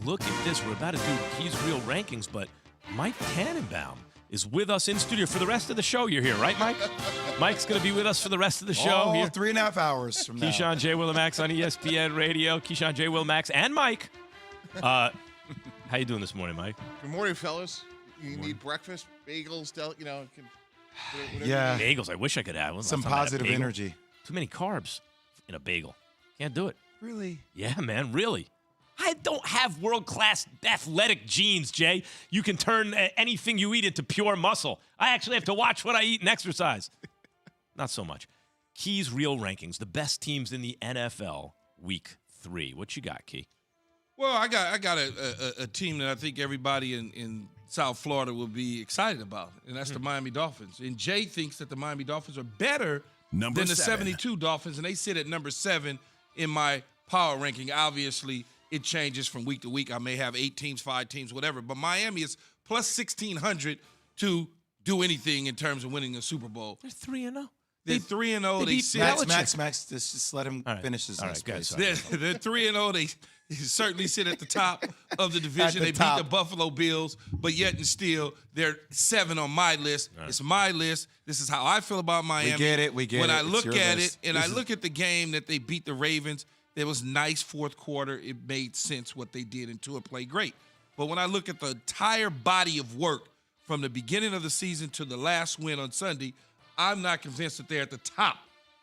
look at this. We're about to do Key's Real Rankings, but Mike Tannenbaum is with us in studio for the rest of the show. You're here, right, Mike? Mike's going to be with us for the rest of the show. Here. 3.5 hours from now. Keyshawn J. Willimax on ESPN Radio. Keyshawn J. Willimax and Mike. How you doing this morning, Mike? Good morning, fellas. You need breakfast, bagels, Yeah. Bagels. I wish I could have one. Some Last time I had a positive bagel. energy. Too many carbs in a bagel. Can't do it. Really? Yeah, man, really. I don't have world-class athletic genes, Jay. You can turn anything you eat into pure muscle. I actually have to watch what I eat and exercise. Not so much. Key's Real Rankings, the best teams in the NFL, Week 3. What you got, Key? Well, I got a team that I think everybody in South Florida will be excited about, and that's the Miami Dolphins. And Jay thinks that the Miami Dolphins are better than the 72 Dolphins, and they sit at number 7 in my power ranking. Obviously, it changes from week to week. I may have 8 teams, 5 teams, whatever. But Miami is plus 1,600 to do anything in terms of winning a Super Bowl. They're 3-0. They're 3-0. They sit Max, just let him finish his list. They're 3-0. They certainly sit at the top of the division. They beat the Buffalo Bills, but yet and still, they're 7 on my list. Right. It's my list. This is how I feel about Miami. We get it. When I look at it, and I look at the game that they beat the Ravens, there was nice fourth quarter. It made sense what they did, and Tua played great. But when I look at the entire body of work from the beginning of the season to the last win on Sunday, I'm not convinced that they're at the top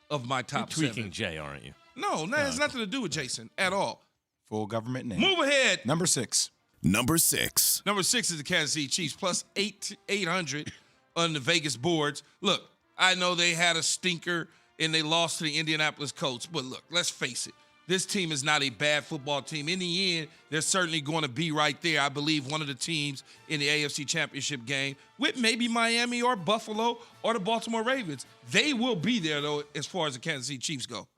of my top You're tweaking 7. Jay, aren't you? No, that has nothing to do with Jason at all. Full government name. Move ahead. Number 6. Number 6 is the Kansas City Chiefs, plus 800 on the Vegas boards. Look, I know they had a stinker and they lost to the Indianapolis Colts, but look, let's face it. This team is not a bad football team. In the end, they're certainly going to be right there. I believe one of the teams in the AFC Championship game with maybe Miami or Buffalo or the Baltimore Ravens. They will be there, though, as far as the Kansas City Chiefs go.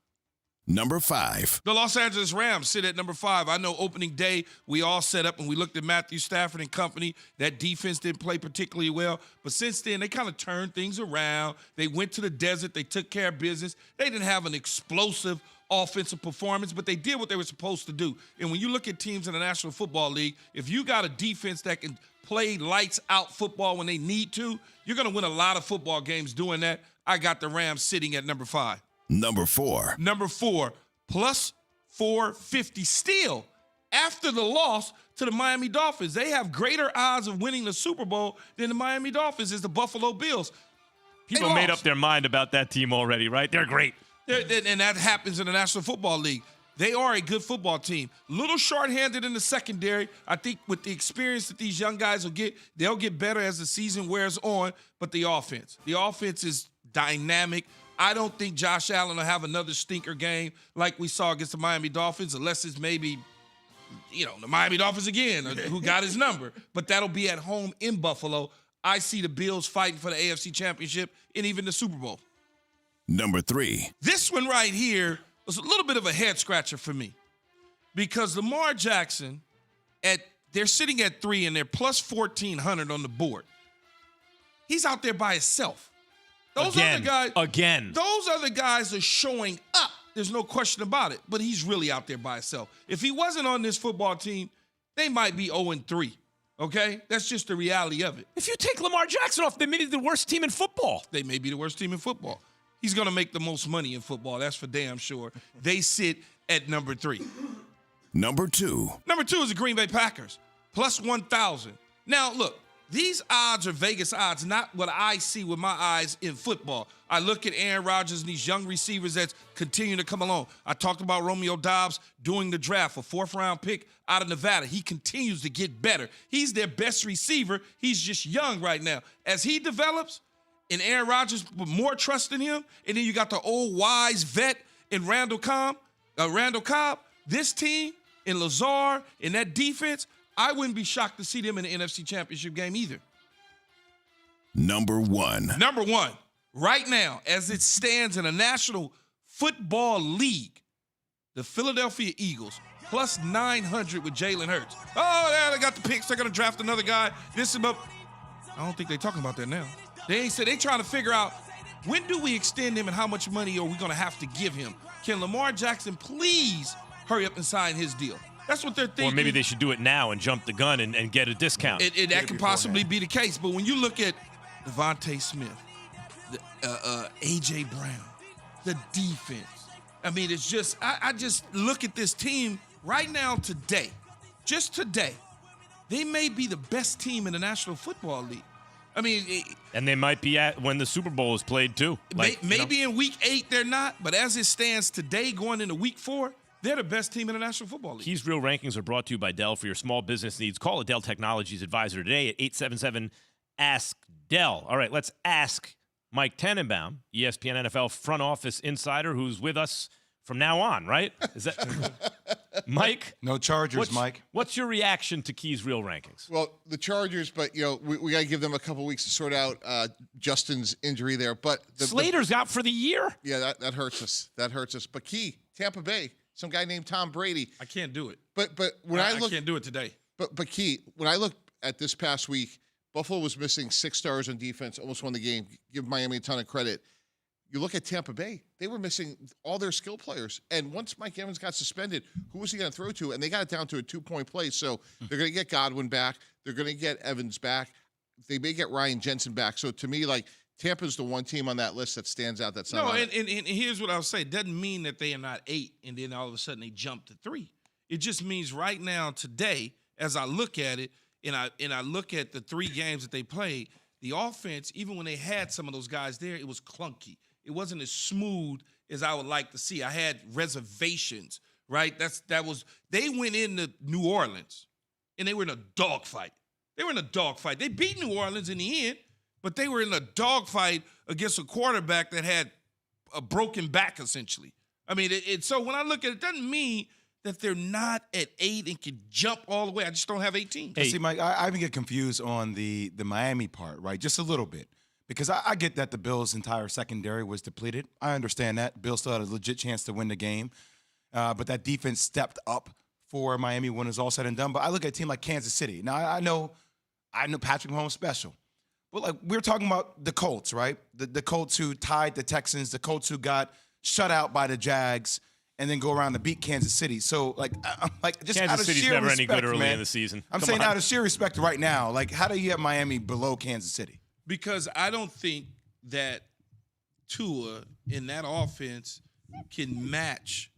Number 5. The Los Angeles Rams sit at number 5. I know opening day, we all set up and we looked at Matthew Stafford and company. That defense didn't play particularly well. But since then, they kind of turned things around. They went to the desert. They took care of business. They didn't have an explosive offensive performance, but they did what they were supposed to do. And when you look at teams in the National Football League, if you got a defense that can play lights out football when they need to, you're going to win a lot of football games doing that. I got the Rams sitting at number 5. Number 4, plus 450 still. After the loss to the Miami Dolphins, they have greater odds of winning the Super Bowl than the Miami Dolphins is the Buffalo Bills. People made up their mind about that team already, right? They're great. And that happens in the National Football League. They are a good football team. Little short-handed in the secondary. I think with the experience that these young guys will get, they'll get better as the season wears on. But the offense is dynamic. I don't think Josh Allen will have another stinker game like we saw against the Miami Dolphins, unless it's maybe, the Miami Dolphins again, who got his number. But that'll be at home in Buffalo. I see the Bills fighting for the AFC Championship and even the Super Bowl. Number 3. This one right here was a little bit of a head-scratcher for me because Lamar Jackson, they're sitting at 3 and they're plus 1,400 on the board. He's out there by himself. Those other guys are showing up. There's no question about it. But he's really out there by himself. If he wasn't on this football team, they might be 0-3. Okay? That's just the reality of it. If you take Lamar Jackson off, they may be the worst team in football. They may be the worst team in football. He's going to make the most money in football. That's for damn sure. They sit at number 3. Number 2. Number 2 is the Green Bay Packers, plus 1,000. Now, look. These odds are Vegas odds, not what I see with my eyes in football. I look at Aaron Rodgers and these young receivers that's continuing to come along. I talked about Romeo Doubs doing the draft, a 4th-round pick out of Nevada. He continues to get better. He's their best receiver. He's just young right now. As he develops, and Aaron Rodgers with more trust in him, and then you got the old wise vet in Randall Cobb, this team in Lazard, in that defense, I wouldn't be shocked to see them in the NFC Championship game either. Number 1. Right now, as it stands in the National Football League, the Philadelphia Eagles, plus 900 with Jalen Hurts. Oh, yeah, they got the picks. They're going to draft another guy. I don't think they're talking about that now. They trying to figure out, when do we extend him and how much money are we going to have to give him? Can Lamar Jackson please hurry up and sign his deal? That's what they're thinking. Or maybe they should do it now and jump the gun and get a discount. That could possibly be the case. But when you look at Devontae Smith, A.J. Brown, the defense, I mean, it's just, I just look at this team right now today, just today, they may be the best team in the National Football League. I mean, and they might be at when the Super Bowl is played too. Maybe in Week 8 they're not, but as it stands today, going into Week 4, they're the best team in the National Football League. Keys Real Rankings are brought to you by Dell. For your small business needs, call a Dell Technologies advisor today at 877-ASK-DELL. All right, let's ask Mike Tannenbaum, ESPN NFL front office insider, who's with us from now on, right? Is that Mike? No Chargers, Mike. What's your reaction to Keys Real Rankings? Well, the Chargers, but we got to give them a couple weeks to sort out Justin's injury there. But Slater's out for the year. Yeah, that hurts us. That hurts us. But Tampa Bay, some guy named Tom Brady. I can't do it. But when I look, I can't do it today. But when I look at this past week, Buffalo was missing 6 stars on defense, almost won the game. Give Miami a ton of credit. You look at Tampa Bay, they were missing all their skill players. And once Mike Evans got suspended, who was he going to throw to? And they got it down to a 2-point play. So they're going to get Godwin back. They're going to get Evans back. They may get Ryan Jensen back. So to me, Tampa's the one team on that list that stands out. That's not and here's what I'll say. It doesn't mean that they are not 8 and then all of a sudden they jump to 3. It just means right now, today, as I look at it, and I look at the 3 games that they played, the offense, even when they had some of those guys there, it was clunky. It wasn't as smooth as I would like to see. I had reservations, right? They went into New Orleans, and they were in a dogfight. They beat New Orleans in the end, but they were in a dogfight against a quarterback that had a broken back, essentially. I mean, so when I look at it, it doesn't mean that they're not at 8 and can jump all the way. I just don't have 18. Hey. See, Mike, I even get confused on the Miami part, right? Just a little bit. Because I get that the Bills' entire secondary was depleted. I understand that. Bills still had a legit chance to win the game. But that defense stepped up for Miami when it was all said and done. But I look at a team like Kansas City. Now, I know Patrick Mahomes special. But, we're talking about the Colts, right? The Colts who tied the Texans, the Colts who got shut out by the Jags, and then go around to beat Kansas City. So, just out Kansas of City's sheer never respect, any good early man, in the season. I'm saying out of sheer respect right now, how do you have Miami below Kansas City? Because I don't think that Tua in that offense can match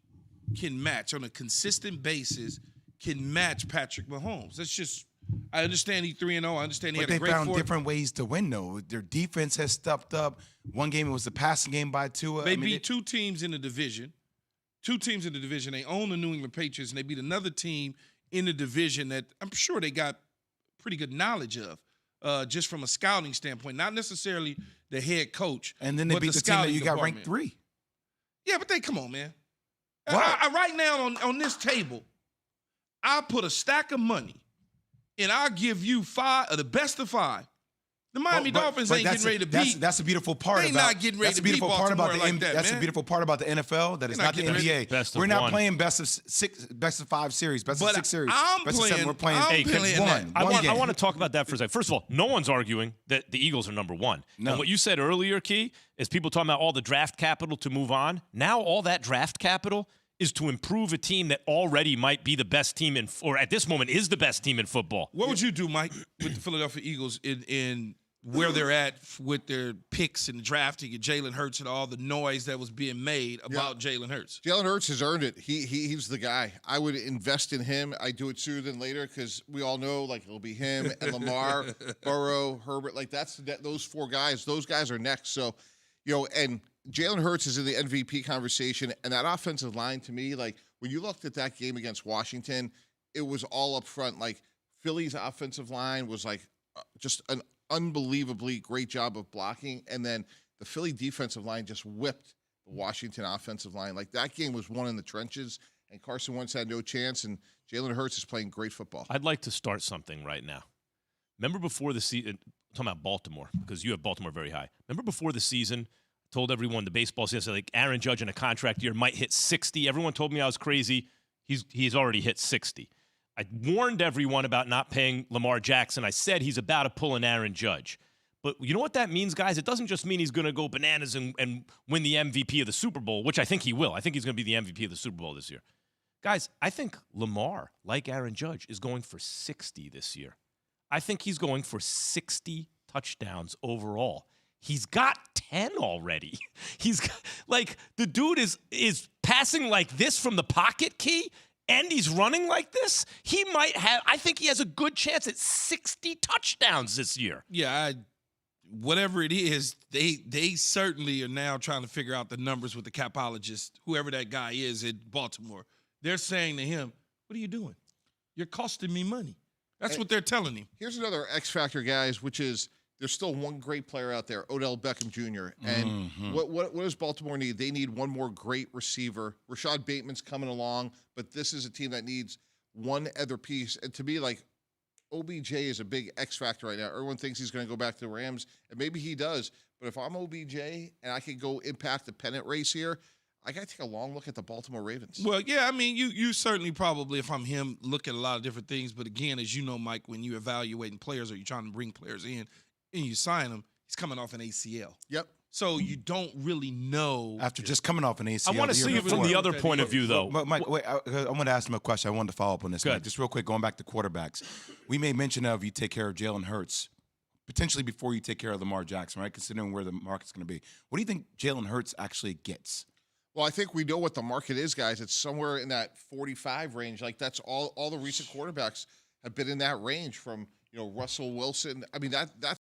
on a consistent basis, can match Patrick Mahomes. That's just, I understand he's 3-0. I understand he had a great found different ways to win, though. Their defense has stepped up. One game, it was the passing game by Tua. They beat 2 teams in the division. 2 teams in the division. They own the New England Patriots, and they beat another team in the division that I'm sure they got pretty good knowledge of. Just from a scouting standpoint, not necessarily the head coach. And then they beat the team that you got ranked 3. Yeah, but come on, man. What? Right now on this table, I put a stack of money, and I'll give you 5 of the best of 5. The Miami Dolphins ain't getting ready to beat. That's the beautiful part they about. not getting ready that's to the beautiful beat part about the Baltimore like that, That's man. the beautiful part about the NFL. That it's not the NBA. We're not playing best of 5 series, best of 6 series, best of 7. We're playing one. I want to talk about that for a second. First of all, no one's arguing that the Eagles are number 1. No. And what you said earlier, Key, is people talking about all the draft capital to move on. Now all that draft capital is to improve a team that already might be the best team or at this moment is the best team in football. What would you do, Mike, with the Philadelphia Eagles in where they're at with their picks and drafting and Jalen Hurts and all the noise that was being made about Jalen Hurts? Jalen Hurts has earned it. He's the guy. I would invest in him. I do it sooner than later because we all know it'll be him and Lamar, Burrow, Herbert. Those 4 guys. Those guys are next. So, and Jalen Hurts is in the MVP conversation, and that offensive line to me, when you looked at that game against Washington, it was all up front. Philly's offensive line was just an unbelievably great job of blocking, and then the Philly defensive line just whipped the Washington offensive line. That game was won in the trenches, and Carson Wentz had no chance, and Jalen Hurts is playing great football. I'd like to start something right now. Remember before the season, talking about Baltimore, because you have Baltimore very high. Remember before the season, I told everyone the baseball season, Aaron Judge in a contract year might hit 60. Everyone told me I was crazy. He's already hit 60. I warned everyone about not paying Lamar Jackson. I said he's about to pull an Aaron Judge. But you know what that means, guys? It doesn't just mean he's going to go bananas and win the MVP of the Super Bowl, which I think he will. I think he's going to be the MVP of the Super Bowl this year. Guys, I think Lamar, like Aaron Judge, is going for 60 this year. I think he's going for 60 touchdowns overall. He's got 10 already. He's got, like, the dude is passing like this from the pocket, Key, and he's running like this. He might have, I think he has a good chance at 60 touchdowns this year. Yeah, whatever it is, they certainly are now trying to figure out the numbers with the capologist, whoever that guy is at Baltimore. They're saying to him, what are you doing? You're costing me money. That's what they're telling him. Here's another X factor, guys, which is there's still one great player out there, Odell Beckham Jr. And what does Baltimore need? They need one more great receiver. Rashad Bateman's coming along, but this is a team that needs one other piece. And to me, like, OBJ is a big X factor right now. Everyone thinks he's going to go back to the Rams, and maybe he does. But if I'm OBJ and I can go impact the pennant race here, I got to take a long look at the Baltimore Ravens. Well, yeah, I mean, you certainly probably, if I'm him, look at a lot of different things. But again, as you know, Mike, when you're evaluating players or you're trying to bring players in and you sign them, he's coming off an ACL. Yep. So you don't really know. After just coming off an ACL. I want to see it from the other point of view, though. Mike, wait, I want to ask him a question. I wanted to follow up on this. Good. Mike. Just real quick, going back to quarterbacks. We made mention of you take care of Jalen Hurts, potentially before you take care of Lamar Jackson, right? Considering where the market's going to be. What do you think Jalen Hurts actually gets? Well, I think we know what the market is, guys. It's somewhere in that 45 range. Like, that's all the recent quarterbacks have been in that range from, Russell Wilson. I mean, that's